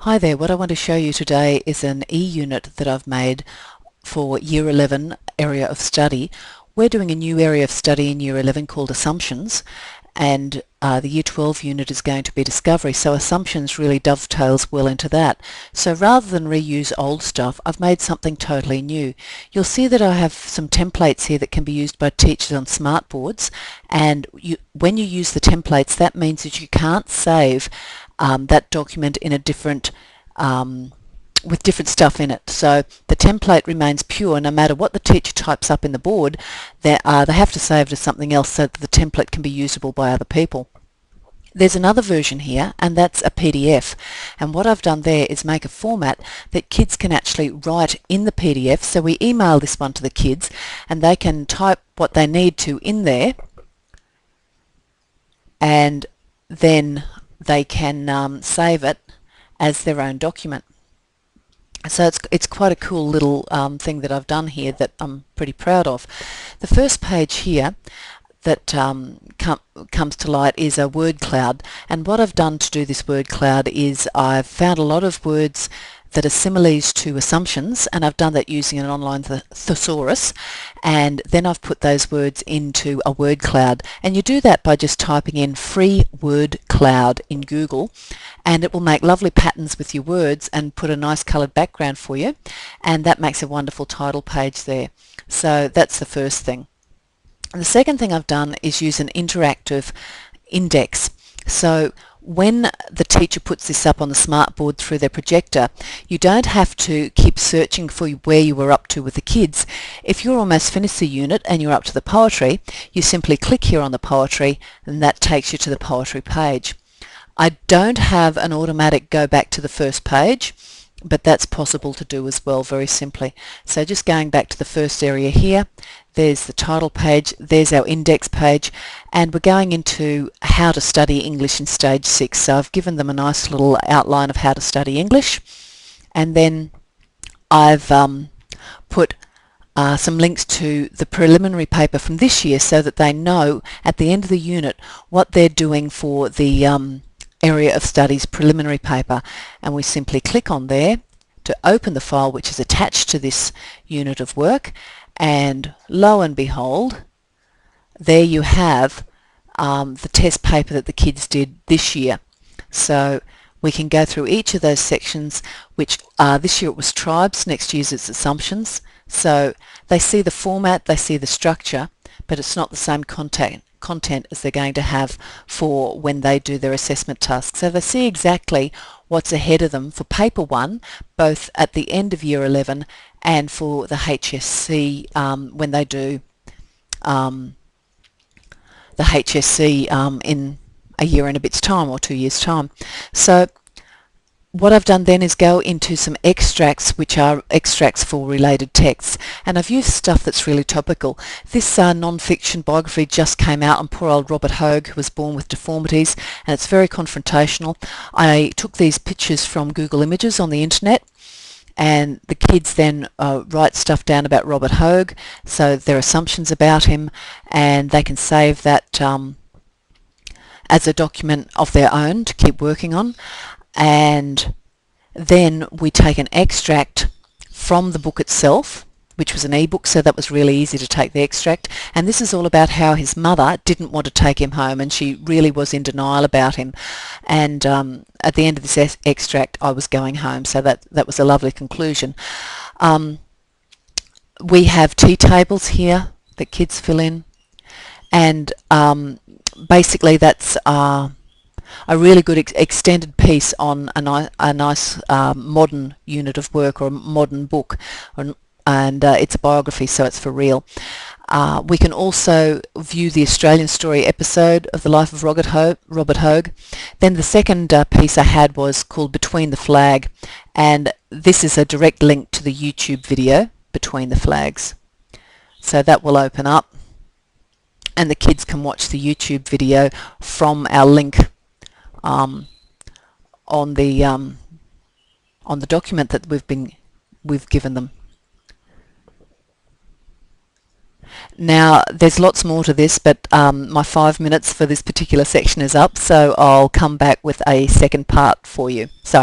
Hi there, what I want to show you today is an e-unit that I've made for Year 11 area of study. We're doing a new area of study in Year 11 called Assumptions, and the Year 12 unit is going to be Discovery, so Assumptions really dovetails well into that. So rather than reuse old stuff, I've made something totally new. You'll see that I have some templates here that can be used by teachers on smartboards, and when you use the templates, that means that you can't save that document in a different with different stuff in it. So the template remains pure no matter what the teacher types up in the board. They have to save it as something else so that the template can be usable by other people. There's another version here, and that's a PDF, and what I've done there is make a format that kids can actually write in the PDF. So we email this one to the kids and they can type what they need to in there, and then they can save it as their own document. So it's quite a cool little thing that I've done here that I'm pretty proud of. The first page here that comes to light is a word cloud, and what I've done to do this word cloud is I've found a lot of words that are similes to assumptions, and I've done that using an online thesaurus, and then I've put those words into a word cloud. And you do that by just typing in free word cloud in Google, and it will make lovely patterns with your words and put a nice coloured background for you, and that makes a wonderful title page there. So that's the first thing. And the second thing I've done is use an interactive index. So when the teacher puts this up on the smartboard through their projector, you don't have to keep searching for where you were up to with the kids. If you're almost finished the unit and you're up to the poetry, you simply click here on the poetry and that takes you to the poetry page. I don't have an automatic go back to the first page, but that's possible to do as well very simply. So just going back to the first area here, there's the title page, there's our index page, and we're going into how to study English in stage 6. So I've given them a nice little outline of how to study English, and then I've put some links to the preliminary paper from this year so that they know at the end of the unit what they're doing for the area of studies preliminary paper, and we simply click on there to open the file which is attached to this unit of work, and lo and behold, there you have the test paper that the kids did this year. So we can go through each of those sections, which this year it was tribes, next year's it's assumptions. So they see the format, they see the structure, but it's not the same content as they're going to have for when they do their assessment tasks. So they see exactly what's ahead of them for paper 1, both at the end of year 11 and for the HSC when they do the HSC in a year and a bit's time or 2 years' time. So what I've done then is go into some extracts, which are extracts for related texts, and I've used stuff that's really topical. This non-fiction biography just came out on poor old Robert Hogue, who was born with deformities, and it's very confrontational. I took these pictures from Google Images on the internet, and the kids then write stuff down about Robert Hogue, so their assumptions about him, and they can save that as a document of their own to keep working on. And then we take an extract from the book itself, which was an ebook, so that was really easy to take the extract. And this is all about how his mother didn't want to take him home, and she really was in denial about him. And at the end of this extract, I was going home, so that was a lovely conclusion. We have tea tables here that kids fill in, and basically that's a really good extended piece on a nice modern unit of work or a modern book, and it's a biography, so it's for real. We can also view the Australian Story episode of the life of Robert Hogue. Then the second piece I had was called Between the Flag, and this is a direct link to the YouTube video Between the Flags. So that will open up, and the kids can watch the YouTube video from our link on the document that we've given them. Now there's lots more to this, but my 5 minutes for this particular section is up, so I'll come back with a second part for you. So